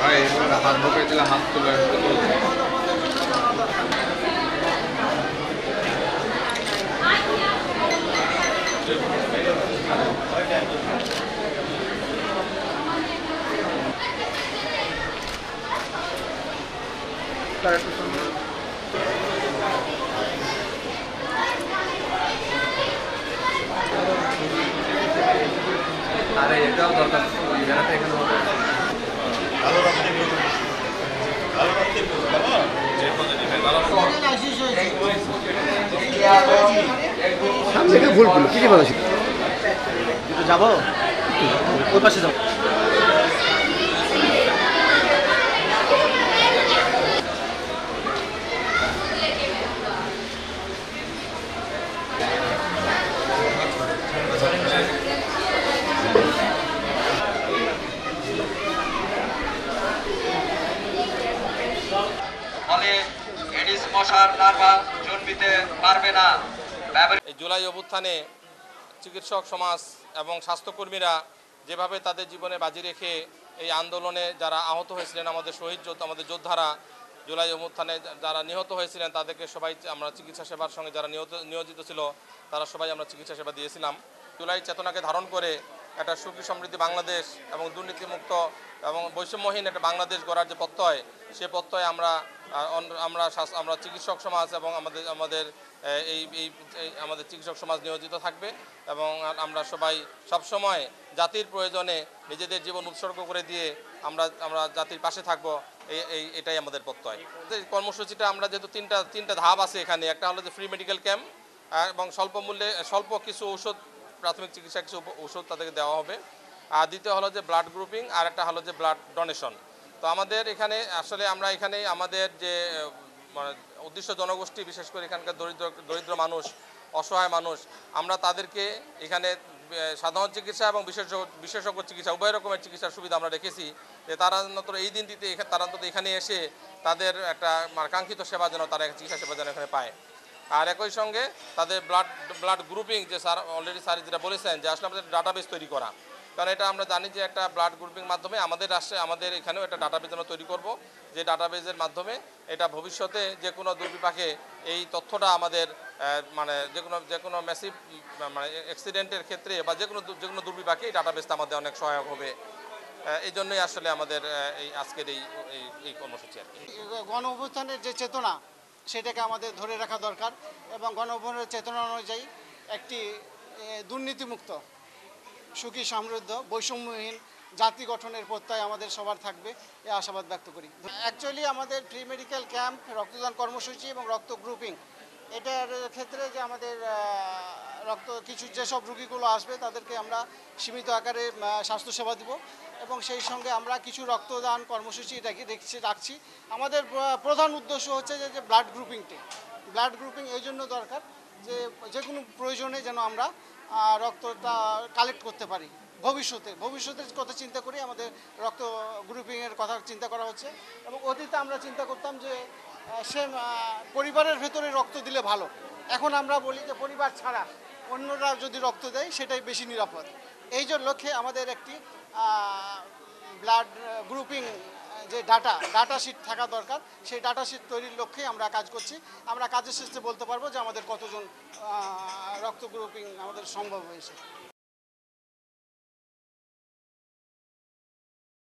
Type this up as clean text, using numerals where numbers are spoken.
ভাই এবার হাত ঢুকে দিলে হাত তুলে আরে এটাও দরকার এখানে ভুল করলো কি বলেছিল যাবো ওই পাশে যাবো। ফলে এডিস মশার লার্ভা জন্মিতে পারবে না। এই জুলাই অভ্যুত্থানে চিকিৎসক সমাজ এবং স্বাস্থ্যকর্মীরা যেভাবে তাদের জীবনে বাজি রেখে এই আন্দোলনে যারা আহত হয়েছিলেন, আমাদের শহীদ আমাদের যোদ্ধারা জুলাই অভ্যুত্থানে যারা নিহত হয়েছিলেন তাদেরকে সবাই আমরা চিকিৎসা সেবার সঙ্গে যারা নিয়োজিত ছিল তারা সবাই আমরা চিকিৎসা সেবা দিয়েছিলাম। জুলাই চেতনাকে ধারণ করে একটা সুখী সমৃদ্ধি বাংলাদেশ এবং দুর্নীতিমুক্ত এবং বৈষম্যহীন একটা বাংলাদেশ গড়ার যে প্রত্যয়, সে প্রত্যয়ে আমরা চিকিৎসক সমাজ এবং আমাদের আমাদের চিকিৎসক সমাজ নিয়োজিত থাকবে এবং আমরা সবাই সবসময় জাতির প্রয়োজনে নিজেদের জীবন উৎসর্গ করে দিয়ে আমরা জাতির পাশে থাকব, এটাই আমাদের প্রত্যয়। কর্মসূচিটা আমরা যেহেতু তিনটা ধাপ আছে এখানে, একটা হলো যে ফ্রি মেডিকেল ক্যাম্প এবং স্বল্প মূল্যে স্বল্প কিছু ঔষধ, প্রাথমিক চিকিৎসা কিছু ওষুধ তাদেরকে দেওয়া হবে, আর দ্বিতীয় হলো যে ব্লাড গ্রুপিং, আর একটা হলো যে ব্লাড ডোনেশন। তো আমাদের এখানে আসলে আমরা এখানে আমাদের যে উদ্দেশ্য জনগোষ্ঠী, বিশেষ করে এখানকার দরিদ্র মানুষ, অসহায় মানুষ, আমরা তাদেরকে এখানে সাধারণ চিকিৎসা এবং বিশেষজ্ঞ চিকিৎসা উভয় রকমের চিকিৎসার সুবিধা আমরা রেখেছি, যে তারা অন্তত এই দিনটিতে তারা অন্তত এখানে এসে তাদের একটা কাঙ্ক্ষিত সেবা যেন তারা চিকিৎসা সেবা যেন এখানে পায়। আর একই সঙ্গে তাদের ব্লাড গ্রুপিং, যে স্যার অলরেডি স্যার যেটা বলেছেন যে আসলে আমাদের ডাটাবেস তৈরি করা, কারণ এটা আমরা জানি যে একটা ব্লাড গ্রুপিং মাধ্যমে আমাদের রাষ্ট্রে আমাদের এখানেও একটা ডাটাবেস আমরা তৈরি করব, যে ডাটাবেসের মাধ্যমে এটা ভবিষ্যতে যে কোনো দুর্বিপাকে এই তথ্যটা আমাদের মানে যে কোনো ম্যাসিভ মানে অ্যাক্সিডেন্টের ক্ষেত্রে বা যে কোনো দুর্বিপাকে এই ডাটাবেসটা আমাদের অনেক সহায়ক হবে। এই জন্যই আসলে আমাদের এই আজকের এই কর্মসূচি আর কি। গণ অভ্যুত্থানের যে চেতনা সেটাকে আমাদের ধরে রাখা দরকার এবং গণ অভ্যুত্থানের চেতনা অনুযায়ী একটি দুর্নীতিমুক্ত, সুখী, সমৃদ্ধ, বৈষম্যহীন জাতি গঠনের প্রত্যয় আমাদের সবার থাকবে, এই আশাবাদ ব্যক্ত করি। অ্যাকচুয়ালি আমাদের ফ্রি মেডিকেল ক্যাম্প, রক্তদান কর্মসূচি এবং রক্ত গ্রুপিং, এটার ক্ষেত্রে যে আমাদের কিছু যেসব রুগীগুলো আসবে তাদেরকে আমরা সীমিত আকারে স্বাস্থ্যসেবা দিব এবং সেই সঙ্গে আমরা কিছু রক্তদান কর্মসূচি রাখছি। আমাদের প্রধান উদ্দেশ্য হচ্ছে যে ব্লাড গ্রুপিং এই জন্য দরকার যে কোনো প্রয়োজনে যেন আমরা রক্তটা কালেক্ট করতে পারি। ভবিষ্যতের কথা চিন্তা করি আমাদের রক্ত গ্রুপিংয়ের কথা চিন্তা করা হচ্ছে এবং অতীতে আমরা চিন্তা করতাম যে সে পরিবারের ভেতরে রক্ত দিলে ভালো, এখন আমরা বলি যে পরিবার ছাড়া অন্যরা যদি রক্ত দেয় সেটাই বেশি নিরাপদ। এই জন্য লক্ষ্যে আমাদের একটি ব্লাড গ্রুপিং যে ডাটা শিট থাকা দরকার, সেই ডাটা শিট তৈরির লক্ষ্যে আমরা কাজ করছি। আমরা কাজের শেষে বলতে পারবো যে আমাদের কতজন রক্ত গ্রুপিং আমাদের সম্ভব হয়েছে।